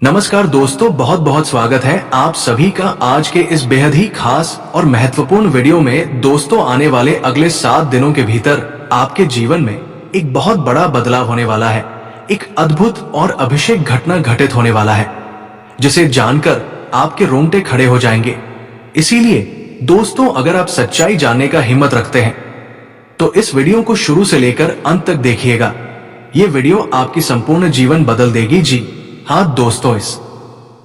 नमस्कार दोस्तों, बहुत बहुत स्वागत है आप सभी का आज के इस बेहद ही खास और महत्वपूर्ण वीडियो में। दोस्तों, आने वाले अगले 7 दिनों के भीतर आपके जीवन में एक बहुत बड़ा बदलाव होने वाला है। एक अद्भुत और अभिषेक घटना घटित होने वाला है जिसे जानकर आपके रोंगटे खड़े हो जाएंगे। इसीलिए दोस्तों, अगर आप सच्चाई जानने का हिम्मत रखते हैं तो इस वीडियो को शुरू से लेकर अंत तक देखिएगा। ये वीडियो आपकी संपूर्ण जीवन बदल देगी। जी हाँ दोस्तों, इस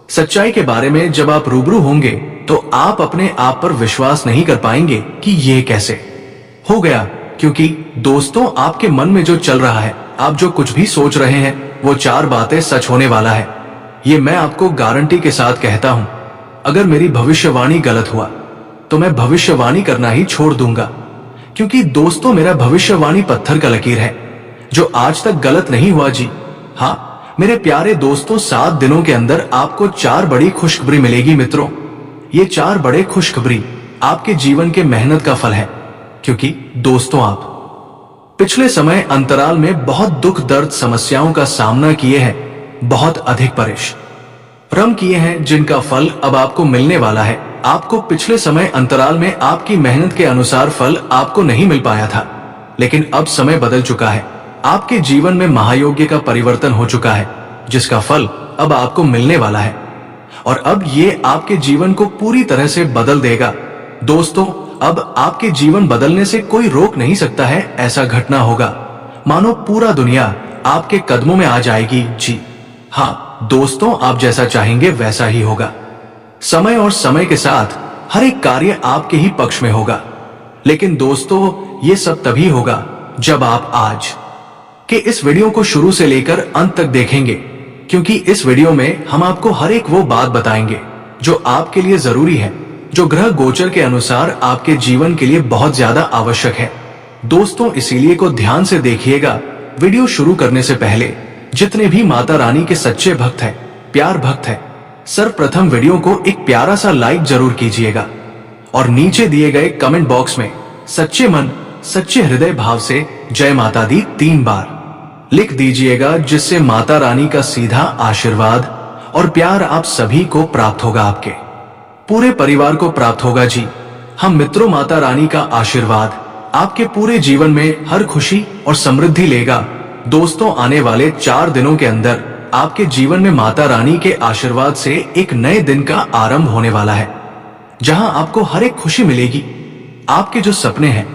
सच्चाई के बारे में जब आप रूबरू होंगे तो आप अपने आप पर विश्वास नहीं कर पाएंगे कि ये कैसे हो गया। क्योंकि दोस्तों, आपके मन में जो चल रहा है, आप जो कुछ भी सोच रहे हैं, वो 4 बातें सच होने वाला है। ये मैं आपको गारंटी के साथ कहता हूं। अगर मेरी भविष्यवाणी गलत हुआ तो मैं भविष्यवाणी करना ही छोड़ दूंगा। क्योंकि दोस्तों, मेरा भविष्यवाणी पत्थर का लकीर है जो आज तक गलत नहीं हुआ। जी हाँ मेरे प्यारे दोस्तों, 7 दिनों के अंदर आपको 4 बड़ी खुशखबरी मिलेगी मित्रों। ये 4 बड़े खुशखबरी आपके जीवन के मेहनत का फल है। क्योंकि दोस्तों, आप पिछले समय अंतराल में बहुत दुख दर्द समस्याओं का सामना किए हैं, बहुत अधिक परिश्रम किए हैं, जिनका फल अब आपको मिलने वाला है। आपको पिछले समय अंतराल में आपकी मेहनत के अनुसार फल आपको नहीं मिल पाया था, लेकिन अब समय बदल चुका है। आपके जीवन में महायोग्य का परिवर्तन हो चुका है, जिसका फल अब आपको मिलने वाला है और अब ये आपके जीवन को पूरी तरह से बदल देगा। दोस्तों, अब आपके जीवन बदलने से कोई रोक नहीं सकता है। ऐसा घटना होगा मानो पूरा दुनिया आपके कदमों में आ जाएगी। जी हाँ दोस्तों, आप जैसा चाहेंगे वैसा ही होगा। समय और समय के साथ हर एक कार्य आपके ही पक्ष में होगा। लेकिन दोस्तों, ये सब तभी होगा जब आप आज कि इस वीडियो को शुरू से लेकर अंत तक देखेंगे। क्योंकि इस वीडियो में हम आपको हर एक वो बात बताएंगे जो आपके लिए जरूरी है, जो ग्रह गोचर के अनुसार आपके जीवन के लिए बहुत ज्यादा आवश्यक है। दोस्तों, इसीलिए को ध्यान से देखिएगा। वीडियो शुरू करने से पहले जितने भी माता रानी के सच्चे भक्त हैं, प्यार भक्त हैं, सर्वप्रथम वीडियो को एक प्यारा सा लाइक जरूर कीजिएगा और नीचे दिए गए कमेंट बॉक्स में सच्चे मन सच्चे हृदय भाव से जय माता दी 3 बार लिख दीजिएगा, जिससे माता रानी का सीधा आशीर्वाद और प्यार आप सभी को प्राप्त होगा, आपके पूरे परिवार को प्राप्त होगा। जी हम मित्रों, माता रानी का आशीर्वाद आपके पूरे जीवन में हर खुशी और समृद्धि लेगा। दोस्तों, आने वाले 4 दिनों के अंदर आपके जीवन में माता रानी के आशीर्वाद से एक नए दिन का आरंभ होने वाला है, जहां आपको हर एक खुशी मिलेगी। आपके जो सपने हैं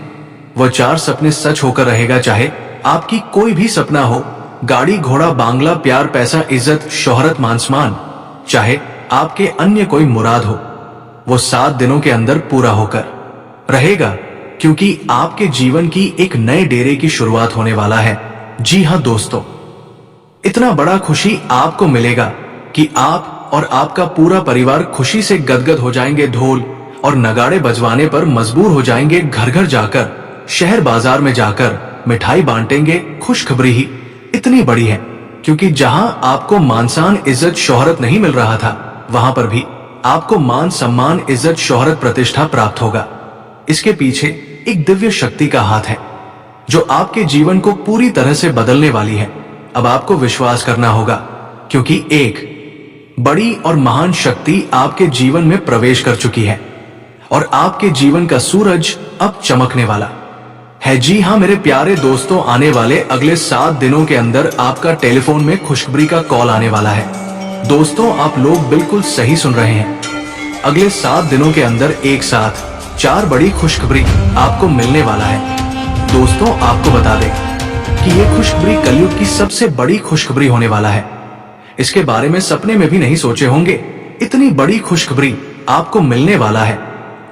वह 4 सपने सच होकर रहेगा। चाहे आपकी कोई भी सपना हो, गाड़ी घोड़ा बांग्ला प्यार पैसा इज्जत शोहरत मान सम्मान, चाहे आपके अन्य कोई मुराद हो, वो 7 दिनों के अंदर पूरा होकर रहेगा। क्योंकि आपके जीवन की एक नए डेरे की शुरुआत होने वाला है। जी हाँ दोस्तों, इतना बड़ा खुशी आपको मिलेगा कि आप और आपका पूरा परिवार खुशी से गदगद हो जाएंगे। ढोल और नगाड़े बजवाने पर मजबूर हो जाएंगे। घर घर जाकर, शहर बाजार में जाकर मिठाई बांटेंगे। खुशखबरी ही इतनी बड़ी है क्योंकि जहां आपको मानसान इज्जत शोहरत नहीं मिल रहा था, वहां पर भी आपको मान सम्मान इज्जत शोहरत प्रतिष्ठा प्राप्त होगा। इसके पीछे एक दिव्य शक्ति का हाथ है जो आपके जीवन को पूरी तरह से बदलने वाली है। अब आपको विश्वास करना होगा, क्योंकि एक बड़ी और महान शक्ति आपके जीवन में प्रवेश कर चुकी है और आपके जीवन का सूरज अब चमकने वाला है। जी हाँ मेरे प्यारे दोस्तों, आने वाले अगले 7 दिनों के अंदर आपका टेलीफोन में खुशखबरी का कॉल आने वाला है। दोस्तों, आप लोग बिल्कुल सही सुन रहे हैं। अगले 7 दिनों के अंदर एक साथ 4 बड़ी खुशखबरी आपको मिलने वाला है। दोस्तों, आपको बता दें कि ये खुशखबरी कलयुग की सबसे बड़ी खुशखबरी होने वाला है। इसके बारे में सपने में भी नहीं सोचे होंगे। इतनी बड़ी खुशखबरी आपको मिलने वाला है।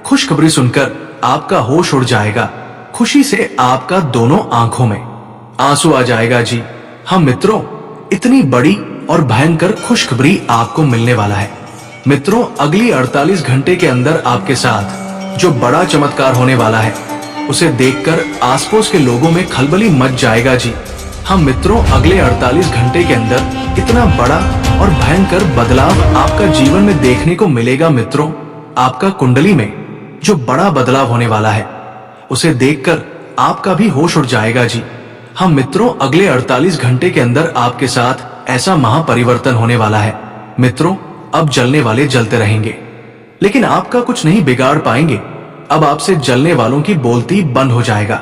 खुशखबरी सुनकर आपका होश उड़ जाएगा। खुशी से आपका दोनों आंखों में आंसू आ जाएगा। जी हम मित्रों, इतनी बड़ी और भयंकर खुशखबरी आपको मिलने वाला है। मित्रों, अगली 48 घंटे के अंदर आपके साथ जो बड़ा चमत्कार होने वाला है, उसे देखकर आसपास के लोगों में खलबली मच जाएगा। जी हम मित्रों, अगले 48 घंटे के अंदर इतना बड़ा और भयंकर बदलाव आपका जीवन में देखने को मिलेगा। मित्रों, आपका कुंडली में जो बड़ा बदलाव होने वाला है, उसे देखकर आपका भी होश उड़ जाएगा। जी हम मित्रों, अगले 48 घंटे के अंदर आपके साथ ऐसा महापरिवर्तन होने वाला है मित्रों, अब जलने वाले जलते रहेंगे, लेकिन आपका कुछ नहीं बिगाड़ पाएंगे। अब आपसे जलने वालों की बोलती बंद हो जाएगा,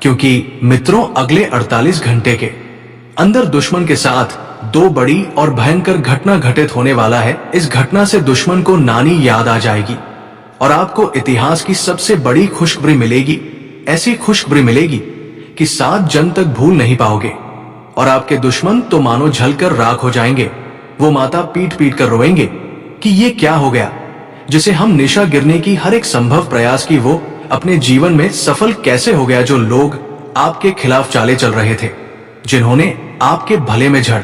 क्योंकि मित्रों अगले 48 घंटे के अंदर दुश्मन के साथ दो बड़ी और भयंकर घटना घटित होने वाला है। इस घटना से दुश्मन को नानी याद आ जाएगी और आपको इतिहास की सबसे बड़ी खुशखबरी मिलेगी। ऐसी खुशखबरी मिलेगी कि 7 जन्म तक भूल नहीं पाओगे, और आपके दुश्मन तो मानो जलकर राख हो जाएंगे। वो माता पीट पीट कर रोएंगे कि ये क्या हो गया, जिसे हम निशा गिरने की हर एक संभव प्रयास की वो अपने जीवन में सफल कैसे हो गया। जो लोग आपके खिलाफ चाले चल रहे थे, जिन्होंने आपके भले में जड़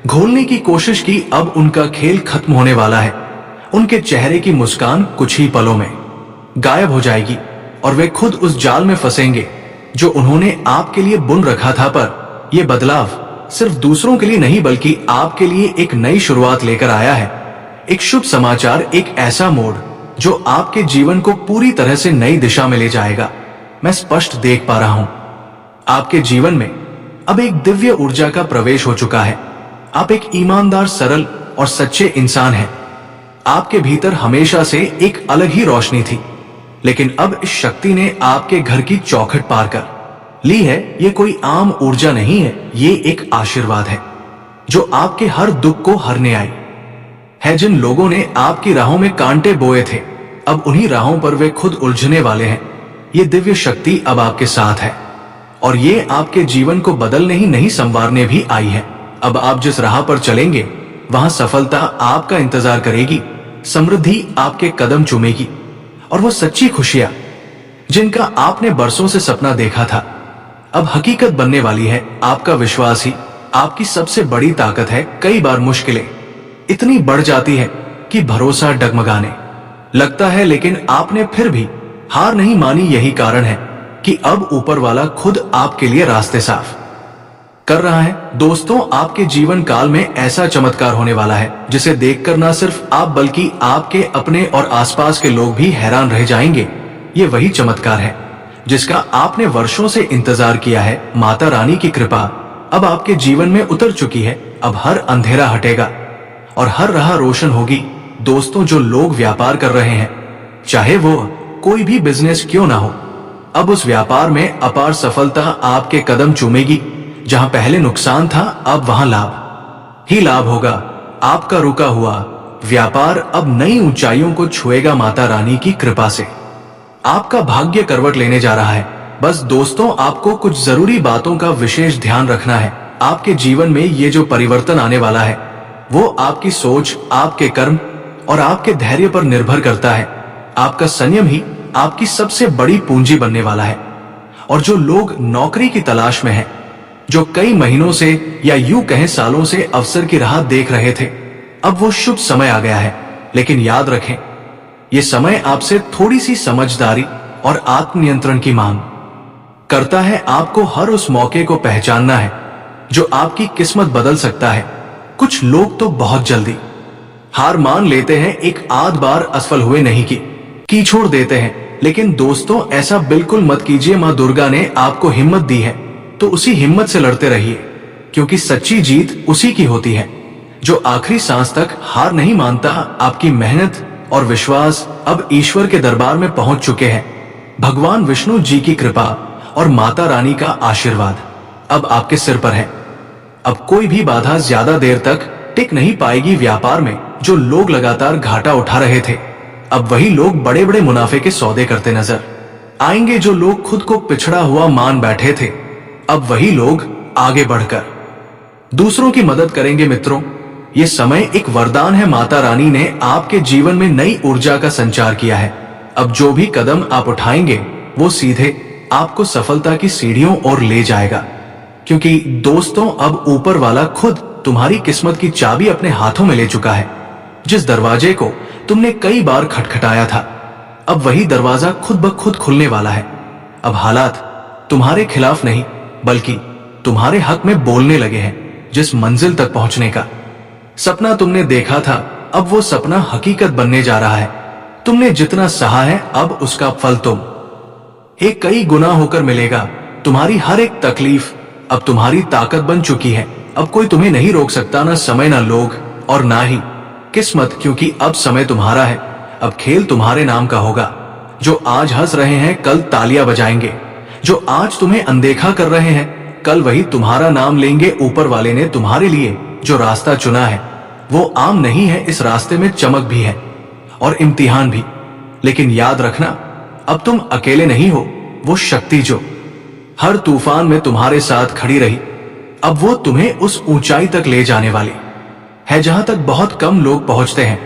घोलने की कोशिश की, अब उनका खेल खत्म होने वाला है। उनके चेहरे की मुस्कान कुछ ही पलों में गायब हो जाएगी और वे खुद उस जाल में फंसेंगे जो उन्होंने आपके लिए बुन रखा था। पर यह बदलाव सिर्फ दूसरों के लिए नहीं, बल्कि आपके लिए एक नई शुरुआत लेकर आया है। एक शुभ समाचार, एक ऐसा मोड़ जो आपके जीवन को पूरी तरह से नई दिशा में ले जाएगा। मैं स्पष्ट देख पा रहा हूं, आपके जीवन में अब एक दिव्य ऊर्जा का प्रवेश हो चुका है। आप एक ईमानदार, सरल और सच्चे इंसान हैं। आपके भीतर हमेशा से एक अलग ही रोशनी थी, लेकिन अब इस शक्ति ने आपके घर की चौखट पार कर ली है। ये कोई आम ऊर्जा नहीं है, ये एक आशीर्वाद है जो आपके हर दुख को हरने आई है। जिन लोगों ने आपकी राहों में कांटे बोए थे, अब उन्हीं राहों पर वे खुद उलझने वाले हैं। ये दिव्य शक्ति अब आपके साथ है और ये आपके जीवन को बदलने ही नहीं, संवारने भी आई है। अब आप जिस राह पर चलेंगे, वहां सफलता आपका इंतजार करेगी, समृद्धि आपके कदम चूमेगी, और वो सच्ची खुशियां जिनका आपने बरसों से सपना देखा था, अब हकीकत बनने वाली है। आपका विश्वास ही आपकी सबसे बड़ी ताकत है। कई बार मुश्किलें इतनी बढ़ जाती है कि भरोसा डगमगाने लगता है, लेकिन आपने फिर भी हार नहीं मानी। यही कारण है कि अब ऊपर वाला खुद आपके लिए रास्ते साफ कर रहा है। दोस्तों, आपके जीवन काल में ऐसा चमत्कार होने वाला है जिसे देखकर ना सिर्फ आप बल्कि आपके अपने और आसपास के लोग भी हैरान रह जाएंगे। ये वही चमत्कार है जिसका आपने वर्षों से इंतजार किया है। माता रानी की कृपा अब आपके जीवन में उतर चुकी है। अब हर अंधेरा हटेगा और हर राह रोशन होगी। दोस्तों, जो लोग व्यापार कर रहे हैं, चाहे वो कोई भी बिजनेस क्यों ना हो, अब उस व्यापार में अपार सफलता आपके कदम चूमेगी। जहां पहले नुकसान था, अब वहां लाभ ही लाभ होगा। आपका रुका हुआ व्यापार अब नई ऊंचाइयों को छुएगा। माता रानी की कृपा से आपका भाग्य करवट लेने जा रहा है। बस दोस्तों, आपको कुछ जरूरी बातों का विशेष ध्यान रखना है। आपके जीवन में ये जो परिवर्तन आने वाला है, वो आपकी सोच, आपके कर्म और आपके धैर्य पर निर्भर करता है। आपका संयम ही आपकी सबसे बड़ी पूंजी बनने वाला है। और जो लोग नौकरी की तलाश में हैं, जो कई महीनों से या यूं कहें सालों से अवसर की राह देख रहे थे, अब वो शुभ समय आ गया है। लेकिन याद रखें, ये समय आपसे थोड़ी सी समझदारी और आत्मनियंत्रण की मांग करता है। आपको हर उस मौके को पहचानना है जो आपकी किस्मत बदल सकता है। कुछ लोग तो बहुत जल्दी हार मान लेते हैं, एक आध बार असफल हुए नहीं की छोड़ देते हैं। लेकिन दोस्तों, ऐसा बिल्कुल मत कीजिए। मां दुर्गा ने आपको हिम्मत दी है, तो उसी हिम्मत से लड़ते रहिए, क्योंकि सच्ची जीत उसी की होती है जो आखिरी सांस तक हार नहीं मानता। आपकी मेहनत और विश्वास अब ईश्वर के दरबार में पहुंच चुके हैं। भगवान विष्णु जी की कृपा और माता रानी का आशीर्वाद अब आपके सिर पर है। अब कोई भी बाधा ज्यादा देर तक टिक नहीं पाएगी। व्यापार में जो लोग लगातार घाटा उठा रहे थे, अब वही लोग बड़े बड़े मुनाफे के सौदे करते नजर आएंगे। जो लोग खुद को पिछड़ा हुआ मान बैठे थे, अब वही लोग आगे बढ़कर दूसरों की मदद करेंगे। मित्रों, ये समय एक वरदान है। माता रानी ने आपके जीवन में नई ऊर्जा का संचार किया है। अब जो भी कदम आप उठाएंगे, वो सीधे आपको सफलता की सीढ़ियों ओर ले जाएगा। क्योंकि दोस्तों, अब ऊपर वाला खुद तुम्हारी किस्मत की चाबी अपने हाथों में ले चुका है। जिस दरवाजे को तुमने कई बार खटखटाया था, अब वही दरवाजा खुद ब खुद खुलने वाला है। अब हालात तुम्हारे खिलाफ नहीं, बल्कि तुम्हारे हक में बोलने लगे हैं। जिस मंजिल तक पहुंचने का सपना तुमने देखा था, अब वो सपना हकीकत बनने जा रहा है। तुमने जितना सहा है, अब उसका फल तुम एक कई गुना होकर मिलेगा। तुम्हारी हर एक तकलीफ अब तुम्हारी ताकत बन चुकी है। अब कोई तुम्हें नहीं रोक सकता, ना समय, ना लोग और ना ही किस्मत, क्योंकि अब समय तुम्हारा है, अब खेल तुम्हारे नाम का होगा। जो आज हंस रहे हैं कल तालियां बजाएंगे, जो आज तुम्हें अनदेखा कर रहे हैं कल वही तुम्हारा नाम लेंगे। ऊपर वाले ने तुम्हारे लिए जो रास्ता चुना है वो आम नहीं है, इस रास्ते में चमक भी है और इम्तिहान भी। लेकिन याद रखना, अब तुम अकेले नहीं हो। वो शक्ति जो हर तूफान में तुम्हारे साथ खड़ी रही, अब वो तुम्हें उस ऊंचाई तक ले जाने वाली है जहां तक बहुत कम लोग पहुंचते हैं।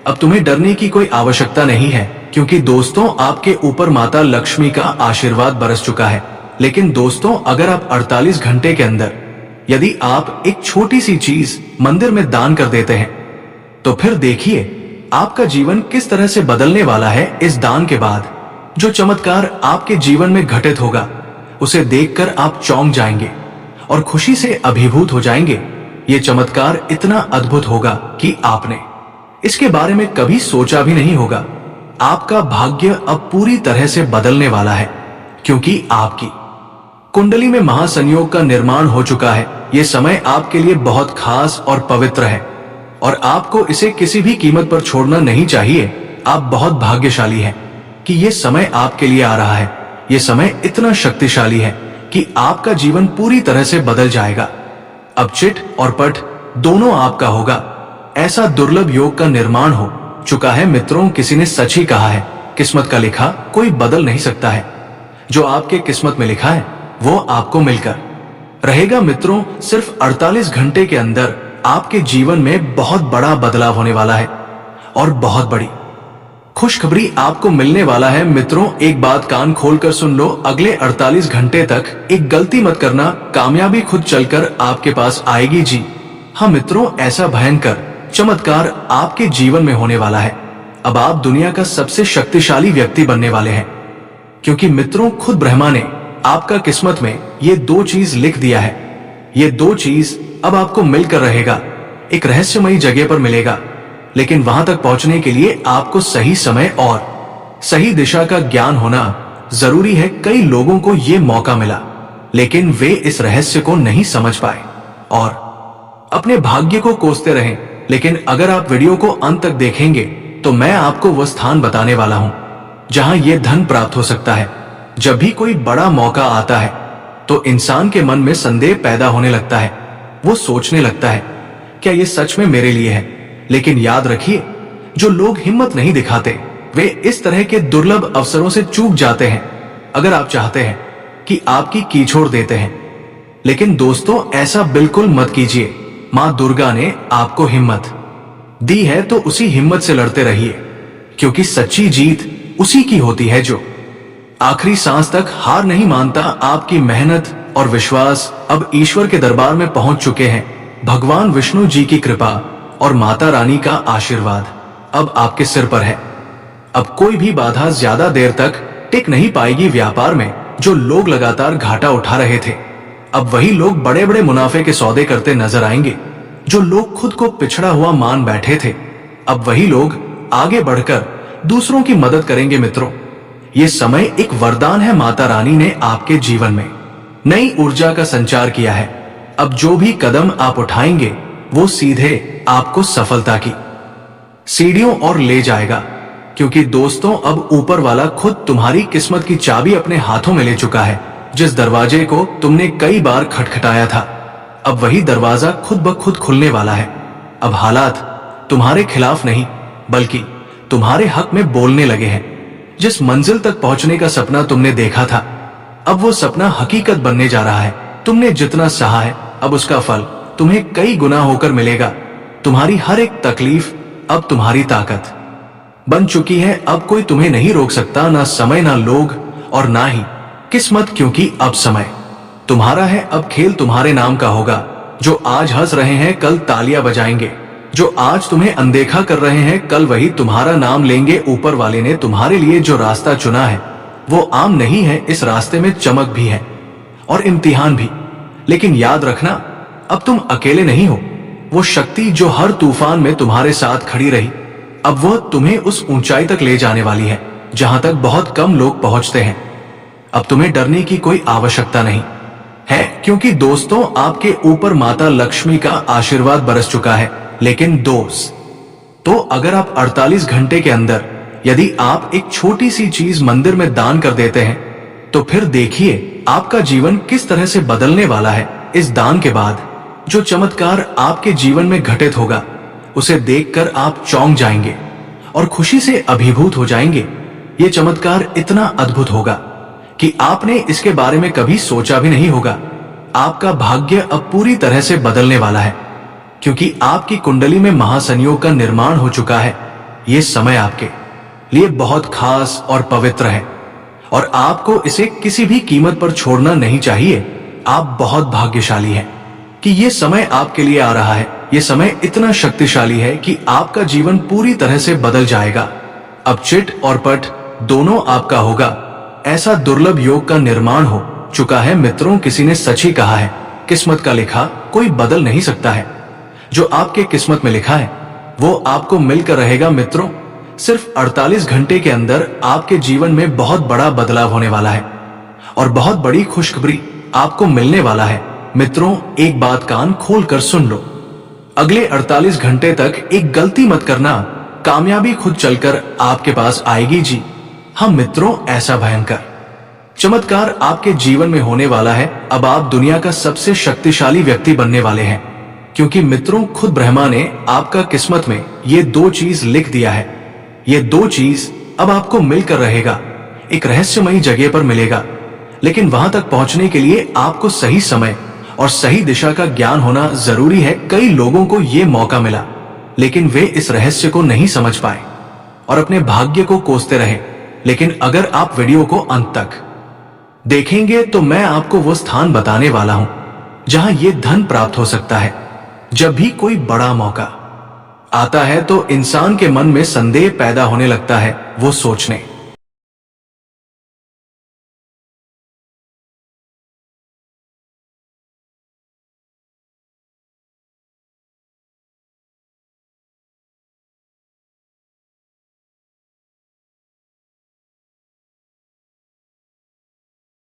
अब तुम्हें डरने की कोई आवश्यकता नहीं है, क्योंकि दोस्तों आपके ऊपर माता लक्ष्मी का आशीर्वाद बरस चुका है। लेकिन दोस्तों, अगर आप 48 घंटे के अंदर यदि आप एक छोटी सी चीज मंदिर में दान कर देते हैं, तो फिर देखिए आपका जीवन किस तरह से बदलने वाला है। इस दान के बाद जो चमत्कार आपके जीवन में घटित होगा, उसे देखकर आप चौंक जाएंगे और खुशी से अभिभूत हो जाएंगे। ये चमत्कार इतना अद्भुत होगा कि आपने इसके बारे में कभी सोचा भी नहीं होगा। आपका भाग्य अब पूरी तरह से बदलने वाला है, क्योंकि आपकी कुंडली में महासंयोग का निर्माण हो चुका है। ये समय आपके लिए बहुत खास और पवित्र है और आपको इसे किसी भी कीमत पर छोड़ना नहीं चाहिए। आप बहुत भाग्यशाली हैं कि ये समय आपके लिए आ रहा है। ये समय इतना शक्तिशाली है कि आपका जीवन पूरी तरह से बदल जाएगा। अब चिट और पट दोनों आपका होगा। ऐसा दुर्लभ योग का निर्माण हो चुका है मित्रों। किसी ने सच ही कहा है, किस्मत का लिखा कोई बदल नहीं सकता है। जो आपके किस्मत में लिखा है वो आपको मिलकर रहेगा मित्रों। सिर्फ 48 घंटे के अंदर आपके जीवन में बहुत बड़ा बदलाव होने वाला है और बहुत बड़ी खुशखबरी आपको मिलने वाला है मित्रों। एक बात कान खोलकर सुन लो, अगले 48 घंटे तक एक गलती मत करना, कामयाबी खुद चलकर आपके पास आएगी। जी हाँ मित्रों, ऐसा भयंकर चमत्कार आपके जीवन में होने वाला है। अब आप दुनिया का सबसे शक्तिशाली व्यक्ति बनने वाले हैं, क्योंकि मित्रों खुद ब्रह्मा ने आपका किस्मत में ये दो चीज लिख दिया है। ये दो चीज अब आपको मिलकर रहेगा, एक रहस्यमयी जगह पर मिलेगा। लेकिन वहां तक पहुंचने के लिए आपको सही समय और सही दिशा का ज्ञान होना जरूरी है। कई लोगों को ये मौका मिला, लेकिन वे इस रहस्य को नहीं समझ पाए और अपने भाग्य को कोसते रहे। लेकिन अगर आप वीडियो को अंत तक देखेंगे तो मैं आपको वो स्थान बताने वाला हूं जहां ये धन प्राप्त हो सकता है। जब भी कोई बड़ा मौका आता है तो इंसान के मन में संदेह पैदा होने लगता है। वो सोचने लगता है, क्या ये सच में मेरे लिए है? लेकिन याद रखिए, जो लोग हिम्मत नहीं दिखाते वे इस तरह के दुर्लभ अवसरों से चूक जाते हैं। अगर आप चाहते हैं कि आपकी कीचोड़ देते हैं, लेकिन दोस्तों ऐसा बिल्कुल मत कीजिए। मां दुर्गा ने आपको हिम्मत दी है तो उसी हिम्मत से लड़ते रहिए, क्योंकि सच्ची जीत उसी की होती है जो आखिरी सांस तक हार नहीं मानता। आपकी मेहनत और विश्वास अब ईश्वर के दरबार में पहुंच चुके हैं। भगवान विष्णु जी की कृपा और माता रानी का आशीर्वाद अब आपके सिर पर है। अब कोई भी बाधा ज्यादा देर तक टिक नहीं पाएगी। व्यापार में जो लोग लगातार घाटा उठा रहे थे, अब वही लोग बड़े बड़े मुनाफे के सौदे करते नजर आएंगे। जो लोग खुद को पिछड़ा हुआ मान बैठे थे, अब वही लोग आगे बढ़कर दूसरों की मदद करेंगे। मित्रों, ये समय एक वरदान है। माता रानी ने आपके जीवन में नई ऊर्जा का संचार किया है। अब जो भी कदम आप उठाएंगे वो सीधे आपको सफलता की सीढ़ियों और ले जाएगा, क्योंकि दोस्तों अब ऊपर वाला खुद तुम्हारी किस्मत की चाबी अपने हाथों में ले चुका है। जिस दरवाजे को तुमने कई बार खटखटाया था, अब वही दरवाजा खुद ब खुद खुलने वाला है। अब हालात तुम्हारे खिलाफ नहीं बल्कि तुम्हारे हक में बोलने लगे हैं। जिस मंजिल तक पहुंचने का सपना तुमने देखा था, अब वो सपना हकीकत बनने जा रहा है। तुमने जितना सहा है, अब उसका फल तुम्हें कई गुना होकर मिलेगा। तुम्हारी हर एक तकलीफ अब तुम्हारी ताकत बन चुकी है। अब कोई तुम्हें नहीं रोक सकता, ना समय, ना लोग और ना ही किस्मत, क्योंकि अब समय तुम्हारा है। अब खेल तुम्हारे नाम का होगा। जो आज हंस रहे हैं कल तालियां बजाएंगे, जो आज तुम्हें अनदेखा कर रहे हैं कल वही तुम्हारा नाम लेंगे। ऊपर वाले ने तुम्हारे लिए जो रास्ता चुना है वो आम नहीं है, इस रास्ते में चमक भी है और इम्तिहान भी। लेकिन याद रखना, अब तुम अकेले नहीं हो। वो शक्ति जो हर तूफान में तुम्हारे साथ खड़ी रही, अब वो तुम्हें उस ऊंचाई तक ले जाने वाली है जहां तक बहुत कम लोग पहुंचते हैं। अब तुम्हें डरने की कोई आवश्यकता नहीं है, क्योंकि दोस्तों आपके ऊपर माता लक्ष्मी का आशीर्वाद बरस चुका है। लेकिन दोस्त, तो अगर आप 48 घंटे के अंदर यदि आप एक छोटी सी चीज मंदिर में दान कर देते हैं, तो फिर देखिए आपका जीवन किस तरह से बदलने वाला है। इस दान के बाद जो चमत्कार आपके जीवन में घटित होगा, उसे देखकर आप चौंक जाएंगे और खुशी से अभिभूत हो जाएंगे। ये चमत्कार इतना अद्भुत होगा कि आपने इसके बारे में कभी सोचा भी नहीं होगा। आपका भाग्य अब पूरी तरह से बदलने वाला है, क्योंकि आपकी कुंडली में महासंयोग का निर्माण हो चुका है। ये समय आपके लिए बहुत खास और पवित्र है और आपको इसे किसी भी कीमत पर छोड़ना नहीं चाहिए। आप बहुत भाग्यशाली हैं कि ये समय आपके लिए आ रहा है। ये समय इतना शक्तिशाली है कि आपका जीवन पूरी तरह से बदल जाएगा। अब चिट और पट दोनों आपका होगा। ऐसा दुर्लभ योग का निर्माण हो चुका है मित्रों। किसी ने सच ही कहा है, किस्मत का लिखा कोई बदल नहीं सकता है। जो आपके किस्मत में लिखा है वो आपको मिलकर रहेगा मित्रों। सिर्फ 48 घंटे के अंदर आपके जीवन में बहुत बड़ा बदलाव होने वाला है और बहुत बड़ी खुशखबरी आपको मिलने वाला है। मित्रों, एक बात कान खोल कर सुन लो। अगले 48 घंटे तक एक गलती मत करना, कामयाबी खुद चलकर आपके पास आएगी जी। हाँ मित्रों, ऐसा भयंकर चमत्कार आपके जीवन में होने वाला है। अब आप दुनिया का सबसे शक्तिशाली व्यक्ति बनने वाले हैं, क्योंकि मित्रों खुद ब्रह्मा ने आपका किस्मत में ये दो चीज लिख दिया है। ये दो चीज अब आपको मिलकर रहेगा। एक रहस्यमयी जगह पर मिलेगा, लेकिन वहां तक पहुंचने के लिए आपको सही समय और सही दिशा का ज्ञान होना जरूरी है। कई लोगों को ये मौका मिला, लेकिन वे इस रहस्य को नहीं समझ पाए और अपने भाग्य को कोसते रहे। लेकिन अगर आप वीडियो को अंत तक देखेंगे तो मैं आपको वो स्थान बताने वाला हूं जहां ये धन प्राप्त हो सकता है। जब भी कोई बड़ा मौका आता है तो इंसान के मन में संदेह पैदा होने लगता है। वो सोचने